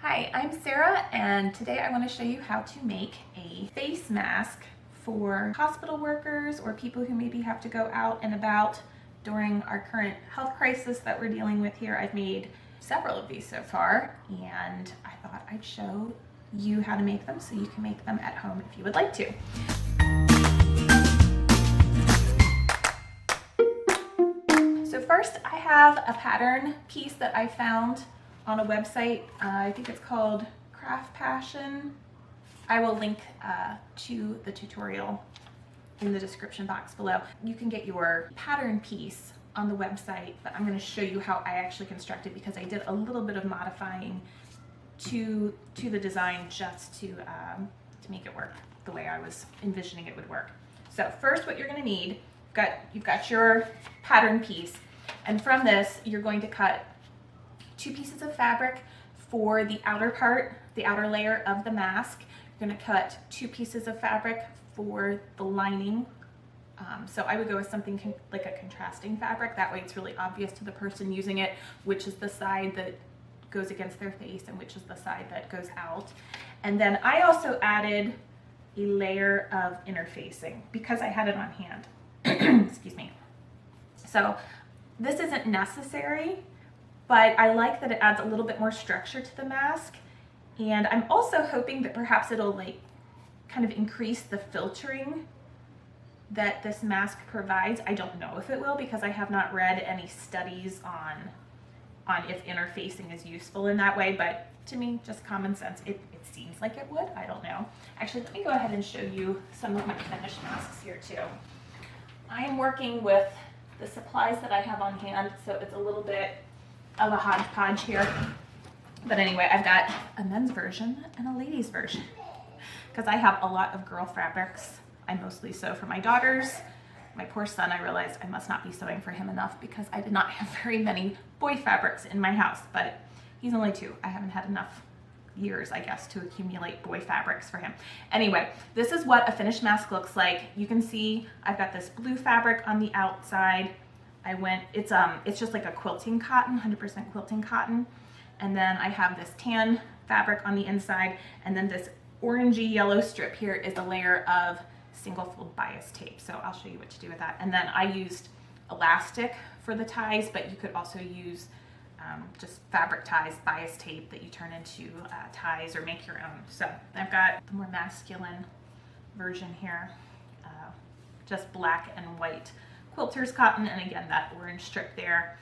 Hi, I'm Sarah, and today I want to show you how to make a face mask for hospital workers or people who maybe have to go out and about during our current health crisis that we're dealing with here. I've made several of these so far, and I thought I'd show you how to make them so you can make them at home if you would like to. So first, I have a pattern piece that I found on a website. I think it's called Craft Passion. I will link to the tutorial in the description box below. You can get your pattern piece on the website, but I'm going to show you how I actually constructed because I did a little bit of modifying to the design just to make it work the way I was envisioning it would work. So first, what you're going to need, you've got your pattern piece, and from this you're going to cut 2 pieces of fabric for the outer part, the outer layer of the mask. You're going to cut 2 pieces of fabric for the lining. So I would go with something like a contrasting fabric. That way it's really obvious to the person using it which is the side that goes against their face and which is the side that goes out. And then I also added a layer of interfacing because I had it on hand. Excuse me. So this isn't necessary, but I like that it adds a little bit more structure to the mask. And I'm also hoping that perhaps it'll kind of increase the filtering that this mask provides. I don't know if it will because I have not read any studies on if interfacing is useful in that way, but to me, just common sense, it seems like it would. I don't know. Actually, let me go ahead and show you some of my finished masks here too. I'm working with the supplies that I have on hand, so it's a little bit of a hodgepodge here. But anyway, I've got a men's version and a ladies version because I have a lot of girl fabrics. I mostly sew for my daughters. My poor son, I realized I must not be sewing for him enough because I did not have very many boy fabrics in my house, but he's only 2. I haven't had enough years, I guess, to accumulate boy fabrics for him. Anyway, this is what a finished mask looks like. You can see I've got this blue fabric on the outside. It's just like a quilting cotton, 100% quilting cotton. And then I have this tan fabric on the inside, and then this orangey yellow strip here is a layer of single fold bias tape. So I'll show you what to do with that. And then I used elastic for the ties, but you could also use just fabric ties, bias tape that you turn into ties or make your own. So I've got the more masculine version here, just black and white quilter's cotton, and again that orange strip there.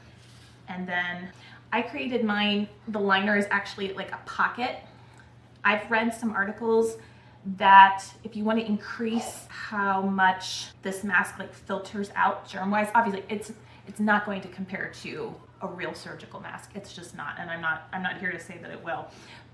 And then I created mine, the liner is actually like a pocket. I've read some articles that if you want to increase how much this mask filters out germ-wise, obviously it's not going to compare to a real surgical mask. It's just not, and I'm not here to say that it will.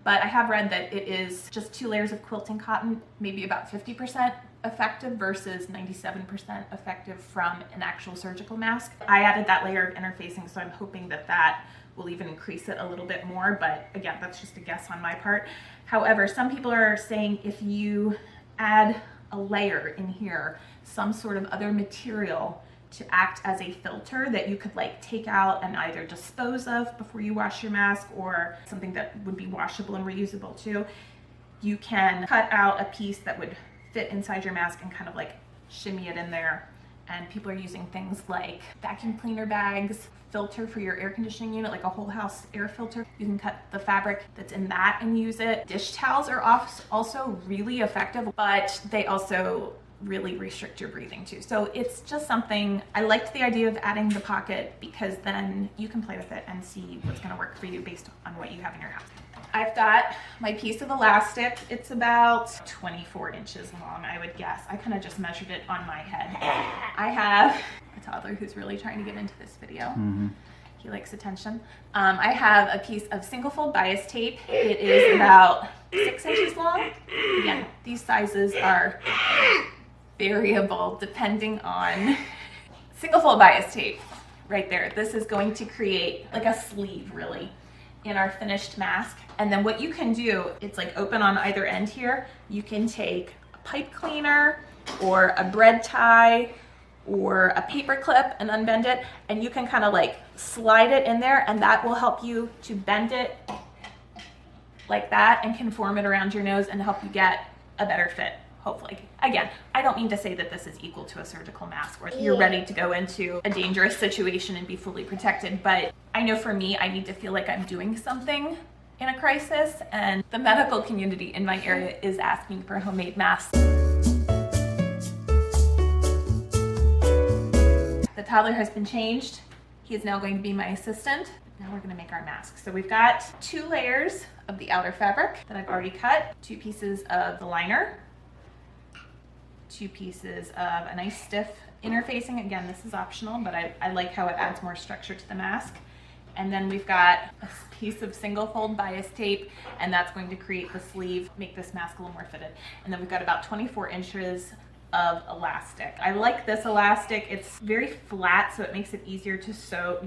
But I have read that it is just 2 layers of quilting cotton, maybe about 50% effective versus 97% effective from an actual surgical mask. I added that layer of interfacing, so I'm hoping that that will even increase it a little bit more, but again, that's just a guess on my part. However, some people are saying if you add a layer in here, some sort of other material to act as a filter that you could take out and either dispose of before you wash your mask, or something that would be washable and reusable too, you can cut out a piece that would fit inside your mask and kind of shimmy it in there. And people are using things like vacuum cleaner bags, filter for your air conditioning unit, like a whole house air filter. You can cut the fabric that's in that and use it. Dish towels are also really effective, but they also really restrict your breathing too. So it's just something, I liked the idea of adding the pocket because then you can play with it and see what's gonna work for you based on what you have in your house. I've got my piece of elastic. It's about 24 inches long, I would guess. I kind of just measured it on my head. I have a toddler who's really trying to get into this video. Mm-hmm. He likes attention. I have a piece of single fold bias tape. It is about 6 inches long. Again, these sizes are variable depending on single fold bias tape right there. This is going to create like a sleeve really in our finished mask. And then what you can do, it's open on either end here. You can take a pipe cleaner or a bread tie or a paper clip and unbend it, and you can kind of slide it in there, and that will help you to bend it like that and can form it around your nose and help you get a better fit, hopefully. Again, I don't mean to say that this is equal to a surgical mask or you're ready to go into a dangerous situation and be fully protected, but I know for me, I need to feel like I'm doing something in a crisis, and the medical community in my area is asking for homemade masks. The toddler has been changed. He is now going to be my assistant. Now we're gonna make our masks. So we've got 2 layers of the outer fabric that I've already cut, 2 pieces of the liner, 2 pieces of a nice stiff interfacing. Again, this is optional, but I like how it adds more structure to the mask. And then we've got a piece of single fold bias tape, and that's going to create the sleeve, make this mask a little more fitted. And then we've got about 24 inches of elastic. I like this elastic. It's very flat, so it makes it easier to sew.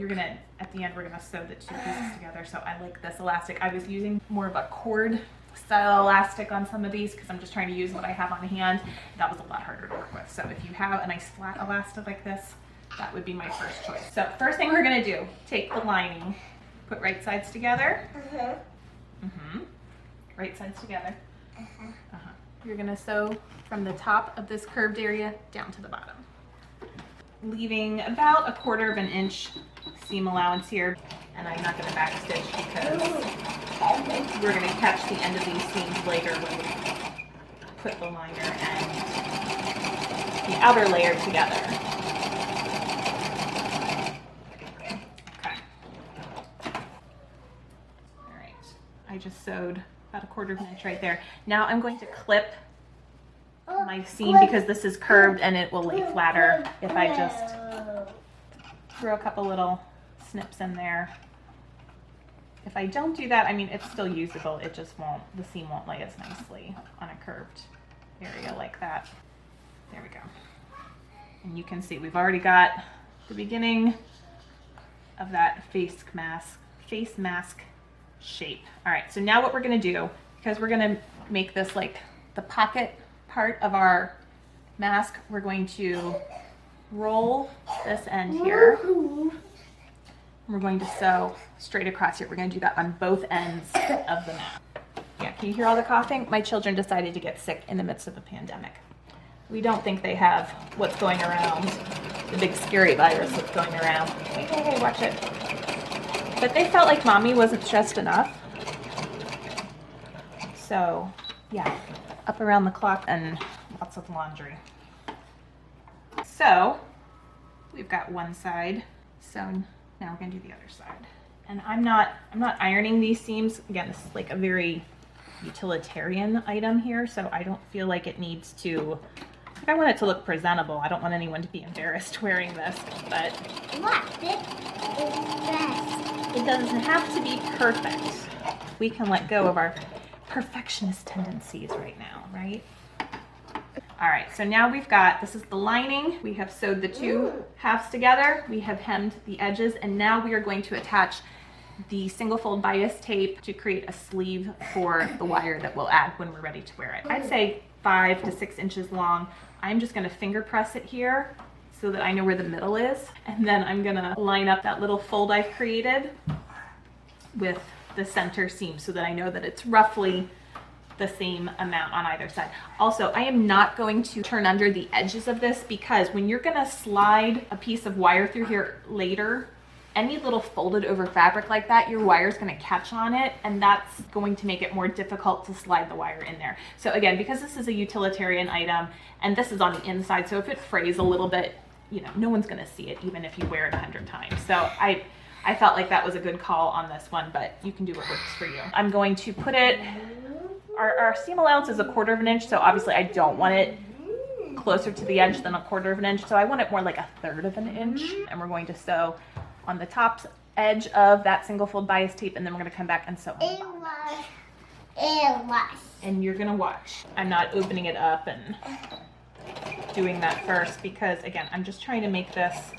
At the end, we're gonna sew the 2 pieces together. So I like this elastic. I was using more of a cord style elastic on some of these because I'm just trying to use what I have on hand. That was a lot harder to work with. So if you have a nice flat elastic like this, that would be my first choice. So first thing we're gonna do, take the lining, put right sides together. Right sides together. You're gonna sew from the top of this curved area down to the bottom, leaving about 1/4 of an inch seam allowance here. And I'm not gonna backstitch because we're gonna catch the end of these seams later when we put the liner and the outer layer together. Okay. All right, I just sewed about 1/4 of an inch right there. Now I'm going to clip my seam because this is curved and it will lay flatter if I just throw a couple little snips in there. If I don't do that, I mean, it's still usable. It just won't, the seam won't lay as nicely on a curved area like that. There we go. And you can see we've already got the beginning of that face mask shape. All right, so now what we're gonna do, because we're gonna make this like the pocket part of our mask, we're going to roll this end here. We're going to sew straight across here. We're going to do that on both ends of the mask. Yeah, can you hear all the coughing? My children decided to get sick in the midst of a pandemic. We don't think they have what's going around, the big scary virus that's going around. Hey, watch it. But they felt like mommy wasn't stressed enough. So, yeah, up around the clock and lots of laundry. So, we've got one side sewn. Now we're gonna do the other side. And I'm not ironing these seams. Again, this is like a very utilitarian item here, so I don't feel like it needs to, like, I want it to look presentable. I don't want anyone to be embarrassed wearing this, but it doesn't have to be perfect. We can let go of our perfectionist tendencies right now, right? All right, so now we've got, this is the lining. We have sewed the 2 halves together. We have hemmed the edges, and now we are going to attach the single fold bias tape to create a sleeve for the wire that we'll add when we're ready to wear it. I'd say 5 to 6 inches long. I'm just gonna finger press it here so that I know where the middle is. And then I'm gonna line up that little fold I've created with the center seam so that I know that it's roughly the same amount on either side. Also, I am not going to turn under the edges of this because when you're gonna slide a piece of wire through here later, any little folded over fabric like that, your wire's gonna catch on it, and that's going to make it more difficult to slide the wire in there. So again, because this is a utilitarian item and this is on the inside, so if it frays a little bit, you know, no one's gonna see it even if you wear it 100 times. So I felt like that was a good call on this one, but you can do what works for you. I'm going to put it, our seam allowance is 1/4 of an inch, so obviously I don't want it closer to the edge than 1/4 of an inch, so I want it more like 1/3 of an inch. And we're going to sew on the top edge of that single fold bias tape, and then we're gonna come back and sew on the bottom edge. And you're gonna watch. I'm not opening it up and doing that first because, again, I'm just trying to make this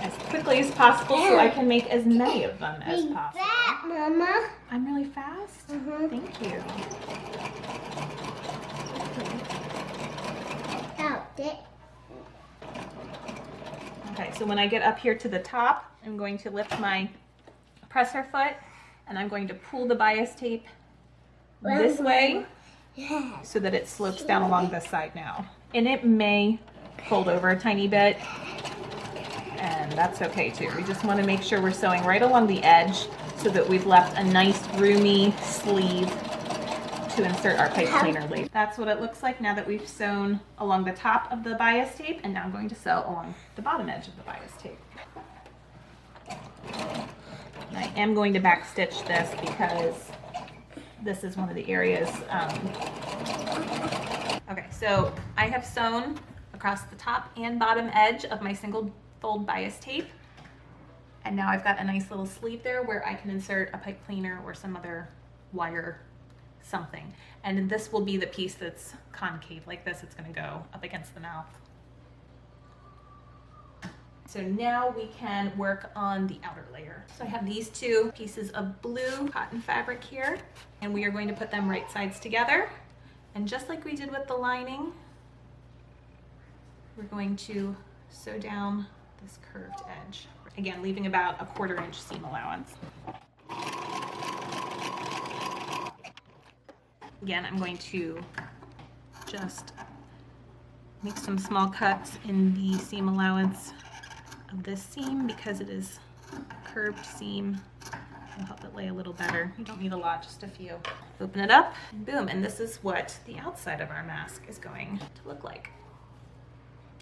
as quickly as possible so I can make as many of them as possible. Mama. I'm really fast? Thank you. Helped it. Okay, so when I get up here to the top, I'm going to lift my presser foot and I'm going to pull the bias tape this way Yes. so that it slopes down along this side now. And it may fold over a tiny bit, and that's okay too. We just want to make sure we're sewing right along the edge so that we've left a nice roomy sleeve to insert our pipe cleaner later. That's what it looks like now that we've sewn along the top of the bias tape, and now I'm going to sew along the bottom edge of the bias tape. And I am going to back stitch this because this is one of the areas. Okay, so I have sewn across the top and bottom edge of my single fold bias tape. And now I've got a nice little sleeve there where I can insert a pipe cleaner or some other wire something. And this will be the piece that's concave like this. It's going to go up against the mouth. So now we can work on the outer layer. So I have these two pieces of blue cotton fabric here, and we are going to put them right sides together. And just like we did with the lining, we're going to sew down this curved edge. Again, leaving about a 1/4 inch seam allowance. Again, I'm going to just make some small cuts in the seam allowance of this seam because it is a curved seam. It'll help it lay a little better. You don't need a lot, just a few. Open it up, and boom, and this is what the outside of our mask is going to look like.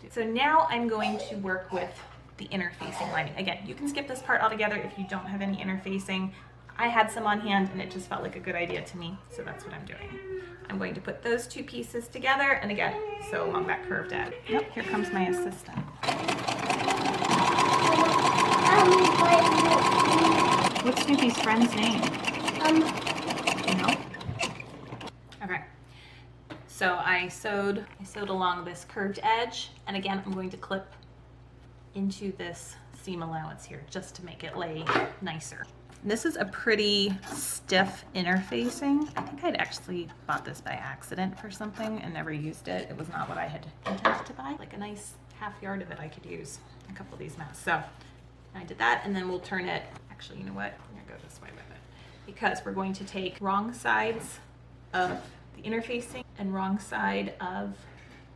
So now I'm going to work with the interfacing lining. Again, you can skip this part altogether if you don't have any interfacing. I had some on hand and it just felt like a good idea to me, so that's what I'm doing. I'm going to put those two pieces together and again, sew along that curved edge. Yep, here comes my assistant. What's Snoopy's friend's name? You know? Okay. So I sewed along this curved edge, and again, I'm going to clip into this seam allowance here just to make it lay nicer. This is a pretty stiff interfacing. I think I'd actually bought this by accident for something and never used it. It was not what I had intended to buy. Like a nice 1/2 yard of it I could use a couple of these masks. So I did that, and then we'll turn it. Actually, you know what? I'm gonna go this way with it because we're going to take wrong sides of the interfacing and wrong side of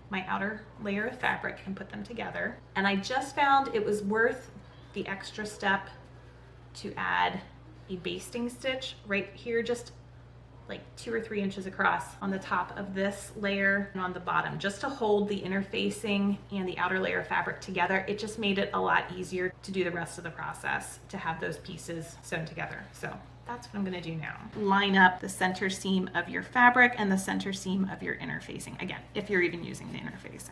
my outer layer of fabric and put them together. And I just found it was worth the extra step to add a basting stitch right here, just like 2 or 3 inches across on the top of this layer and on the bottom, just to hold the interfacing and the outer layer of fabric together. It just made it a lot easier to do the rest of the process, to have those pieces sewn together. So that's what I'm going to do now. Line up the center seam of your fabric and the center seam of your interfacing. Again, if you're even using the interfacing.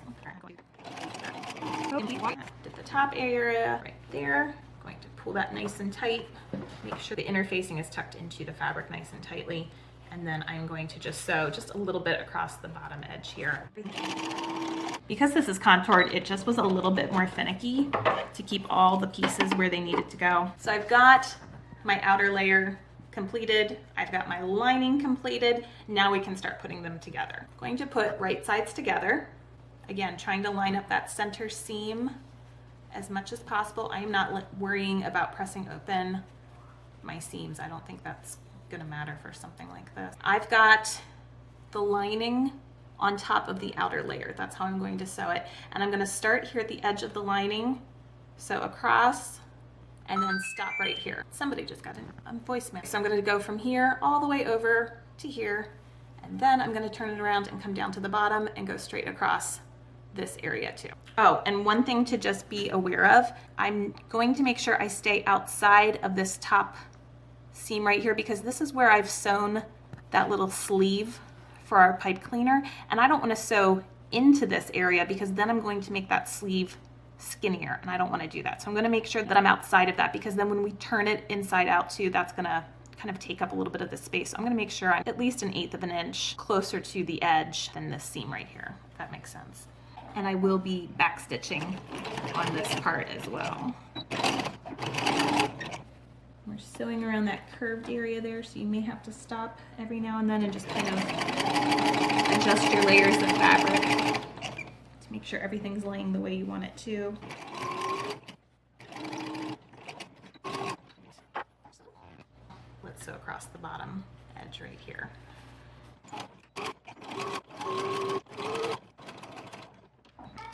Did the top area right there. Going to pull that nice and tight. Make sure the interfacing is tucked into the fabric nice and tightly. And then I'm going to just sew just a little bit across the bottom edge here. Because this is contoured, it just was a little bit more finicky to keep all the pieces where they needed to go. So I've got my outer layer completed. I've got my lining completed. Now we can start putting them together. I'm going to put right sides together. Again, trying to line up that center seam as much as possible. I am not worrying about pressing open my seams. I don't think that's gonna matter for something like this. I've got the lining on top of the outer layer. That's how I'm going to sew it. And I'm gonna start here at the edge of the lining, sew across, and then stop right here. Somebody just got a voicemail. So I'm gonna go from here all the way over to here, and then I'm gonna turn it around and come down to the bottom and go straight across this area too. Oh, and one thing to just be aware of, I'm going to make sure I stay outside of this top seam right here because this is where I've sewn that little sleeve for our pipe cleaner, and I don't want to sew into this area because then I'm going to make that sleeve skinnier, and I don't want to do that. So I'm going to make sure that I'm outside of that because then when we turn it inside out too, that's going to kind of take up a little bit of the space. So I'm going to make sure I'm at least 1/8 of an inch closer to the edge than this seam right here, if that makes sense. And I will be back stitching on this part as well. We're sewing around that curved area there, so you may have to stop every now and then and just kind of adjust your layers of fabric to make sure everything's laying the way you want it to. Let's sew across the bottom edge right here.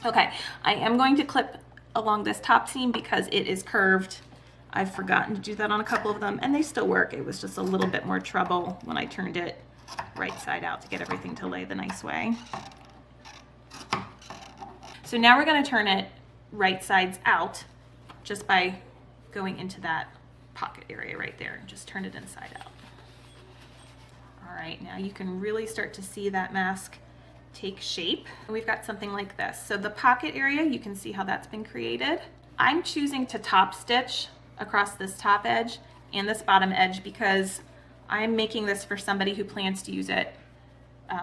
Okay, I am going to clip along this top seam because it is curved. I've forgotten to do that on a couple of them, and they still work. It was just a little bit more trouble when I turned it right side out to get everything to lay the nice way. So now we're going to turn it right sides out just by going into that pocket area right there. Just turn it inside out. All right, now you can really start to see that mask take shape. And we've got something like this. So the pocket area, you can see how that's been created. I'm choosing to top stitch across this top edge and this bottom edge because I'm making this for somebody who plans to use it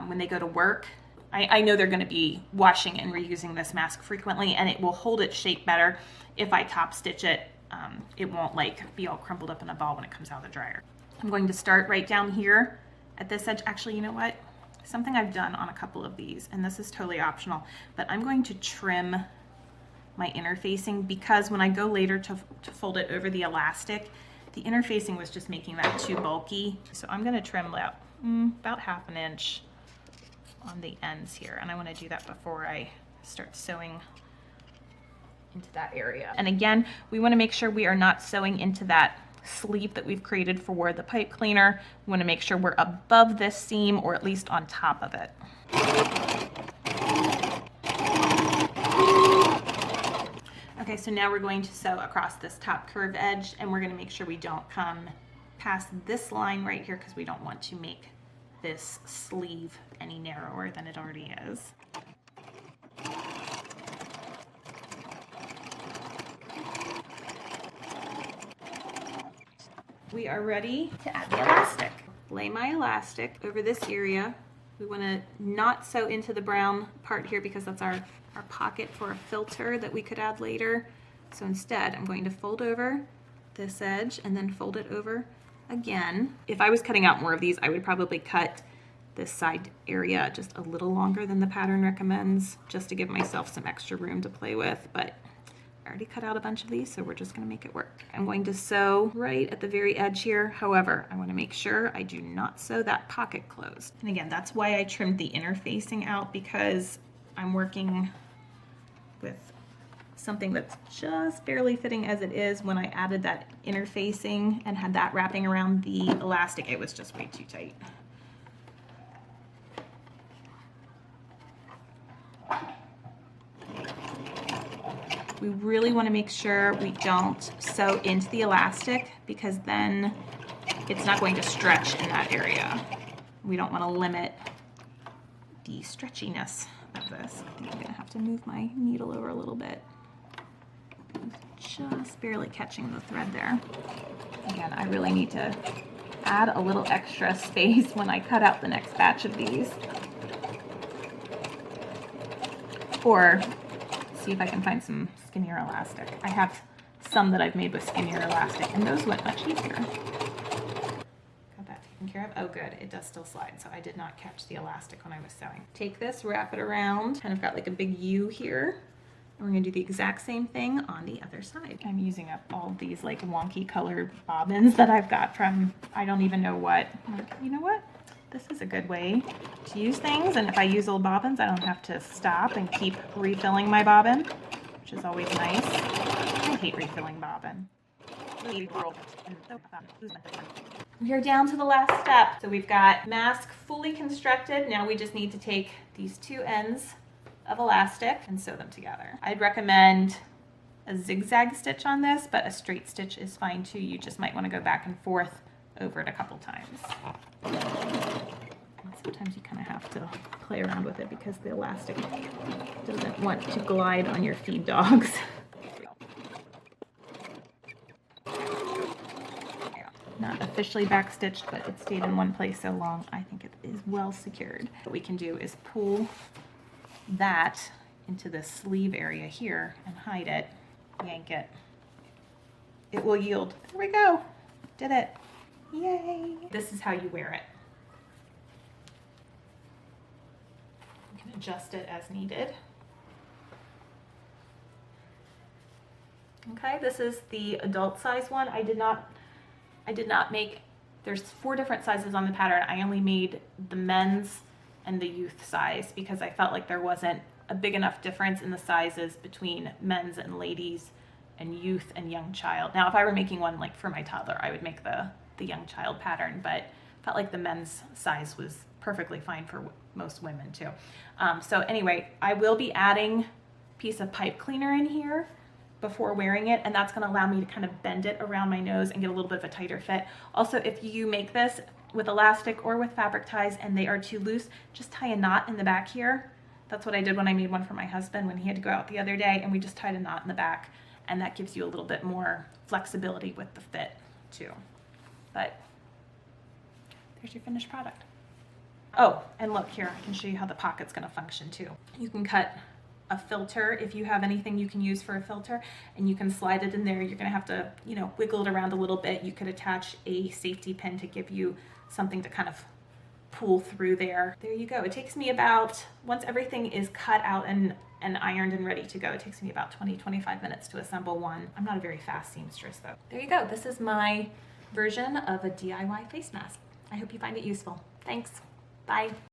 when they go to work. I know they're going to be washing and reusing this mask frequently, and it will hold its shape better if I top stitch it. It won't like be all crumpled up in a ball when it comes out of the dryer. I'm going to start right down here at this edge. Actually, you know what? Something I've done on a couple of these, and this is totally optional, but I'm going to trim my interfacing because when I go later to fold it over the elastic, the interfacing was just making that too bulky. So I'm going to trim about 1/2 inch on the ends here, and I want to do that before I start sewing into that area. And again, we want to make sure we are not sewing into that sleeve that we've created for the pipe cleaner. We want to make sure we're above this seam or at least on top of it. Okay, so now we're going to sew across this top curve edge, and we're going to make sure we don't come past this line right here because we don't want to make this sleeve any narrower than it already is. We are ready to add the elastic. Lay my elastic over this area. We want to not sew into the brown part here because that's our pocket for a filter that we could add later. So instead, I'm going to fold over this edge and then fold it over again. If I was cutting out more of these, I would probably cut this side area just a little longer than the pattern recommends, just to give myself some extra room to play with, but I already cut out a bunch of these, so we're just going to make it work. I'm going to sew right at the very edge here. However, I want to make sure I do not sew that pocket closed. And again, that's why I trimmed the interfacing out, because I'm working with something that's just barely fitting as it is. When I added that interfacing and had that wrapping around the elastic, it was just way too tight. We really want to make sure we don't sew into the elastic because then it's not going to stretch in that area. We don't want to limit the stretchiness of this. I think I'm going to have to move my needle over a little bit. Just barely catching the thread there. Again, I really need to add a little extra space when I cut out the next batch of these. Or see if I can find some skinnier elastic. I have some that I've made with skinnier elastic, and those went much easier. Got that taken care of? Oh good, it does still slide, so I did not catch the elastic when I was sewing. Take this, wrap it around, kind of got like a big U here. And we're gonna do the exact same thing on the other side. I'm using up all these like wonky colored bobbins that I've got from I don't even know what. You know what? This is a good way to use things, and if I use old bobbins, I don't have to stop and keep refilling my bobbin, which is always nice. I hate refilling bobbin. We're down to the last step. So we've got mask fully constructed. Now we just need to take these two ends of elastic and sew them together. I'd recommend a zigzag stitch on this, but a straight stitch is fine too. You just might want to go back and forth over it a couple times. Sometimes you kind of have to play around with it because the elastic doesn't want to glide on your feed dogs. Not officially backstitched, but it stayed in one place so long, I think it is well secured. What we can do is pull that into the sleeve area here and hide it, yank it. It will yield. There we go. Did it. Yay. This is how you wear it. You can adjust it as needed. Okay, this is the adult size one. I did not make, there's 4 different sizes on the pattern. I only made the men's and the youth size because I felt like there wasn't a big enough difference in the sizes between men's and ladies and youth and young child. Now, if I were making one like for my toddler, I would make the young child pattern, but felt like the men's size was perfectly fine for most women too. So anyway, I will be adding a piece of pipe cleaner in here before wearing it, and that's going to allow me to kind of bend it around my nose and get a little bit of a tighter fit. Also, if you make this with elastic or with fabric ties and they are too loose, just tie a knot in the back here. That's what I did when I made one for my husband when he had to go out the other day, and we just tied a knot in the back, and that gives you a little bit more flexibility with the fit too. But there's your finished product. Oh, and look here, I can show you how the pocket's going to function too. You can cut a filter if you have anything you can use for a filter, and you can slide it in there. You're going to have to, you know, wiggle it around a little bit. You could attach a safety pin to give you something to kind of pull through there. There you go. It takes me about, once everything is cut out and ironed and ready to go, it takes me about 20-25 minutes to assemble one. I'm not a very fast seamstress though. There you go. This is my version of a DIY face mask. I hope you find it useful. Thanks. Bye.